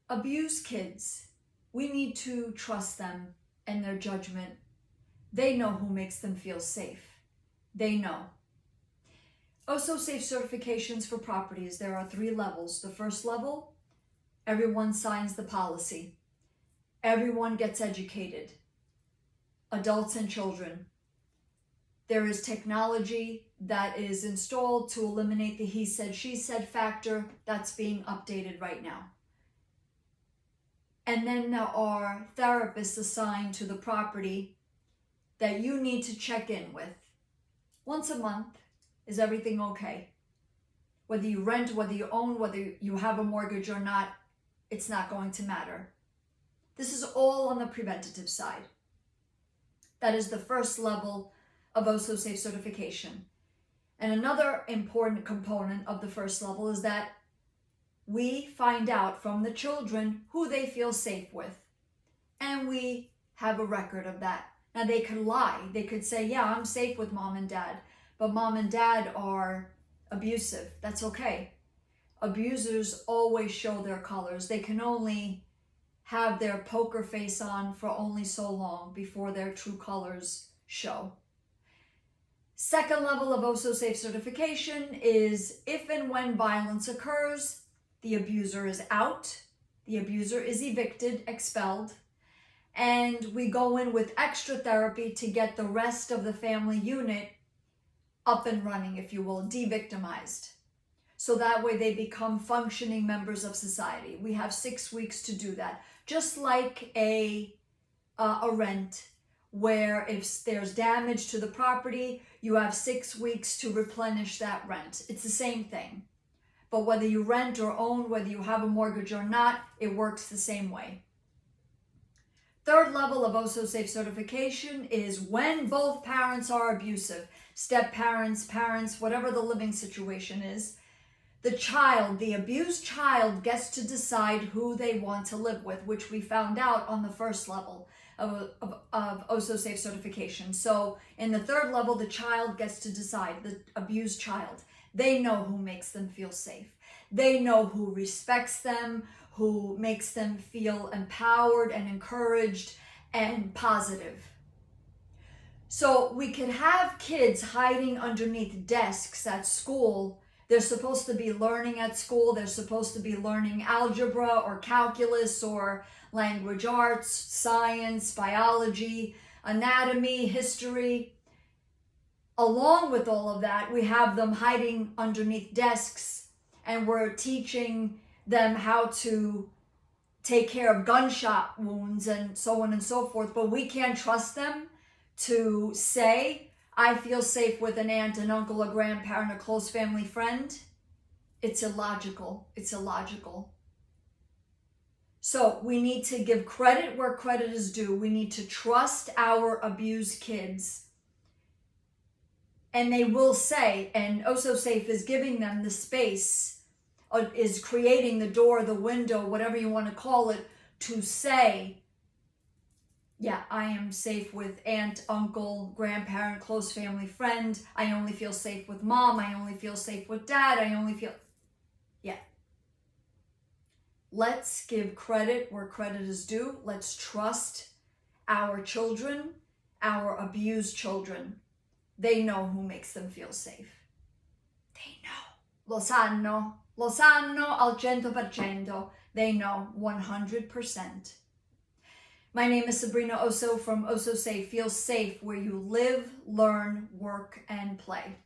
Abused kids, we need to trust them and their judgment. They know who makes them feel safe. They know. Osso Safe certifications for properties, there are 3 levels. The first level, everyone signs the policy. Everyone gets educated. Adults and children. There is technology that is installed to eliminate the he said, she said factor that's being updated right now. And then there are therapists assigned to the property that you need to check in with. Once a month, is everything okay? Whether you rent, whether you own, whether you have a mortgage or not, it's not going to matter. This is all on the preventative side. That is the first level of Osso Safe certification. And another important component of the first level is that we find out from the children who they feel safe with. And we have a record of that. Now they could lie. They could say, yeah, I'm safe with mom and dad, but mom and dad are abusive. That's okay. Abusers always show their colors. They can only have their poker face on for only so long before their true colors show. Second level of Osso Safe certification is if and when violence occurs, the abuser is out, the abuser is evicted, expelled, and we go in with extra therapy to get the rest of the family unit up and running, if you will, de-victimized. So that way they become functioning members of society. We have 6 weeks to do that. Just like a rent, where if there's damage to the property, you have 6 weeks to replenish that rent. It's the same thing. But whether you rent or own, whether you have a mortgage or not, it works the same way. Third level of Osso Safe certification is when both parents are abusive, step-parents, parents, whatever the living situation is, the child, the abused child, gets to decide who they want to live with, which we found out on the first level of Osso Safe certification. So in the third level, the child gets to decide, the abused child. They know who makes them feel safe. They know who respects them, who makes them feel empowered and encouraged and positive. So we could have kids hiding underneath desks at school. They're supposed to be learning at school. They're supposed to be learning algebra or calculus or language arts, science, biology, anatomy, history. Along with all of that, we have them hiding underneath desks, and we're teaching them how to take care of gunshot wounds and so on and so forth. But we can't trust them to say, I feel safe with an aunt, an uncle, a grandparent, a close family friend. It's illogical. It's illogical. So we need to give credit where credit is due. We need to trust our abused kids. And they will say, and Osso Safe is giving them the space, is creating the door, the window, whatever you want to call it, to say, yeah, I am safe with aunt, uncle, grandparent, close family friend. I only feel safe with mom. I only feel safe with dad. I only feel, yeah. Let's give credit where credit is due. Let's trust our children, our abused children. They know who makes them feel safe. They know. Lo sanno al 100%. They know 100%. My name is Sabrina Osso from Osso Safe. Feel safe where you live, learn, work, and play.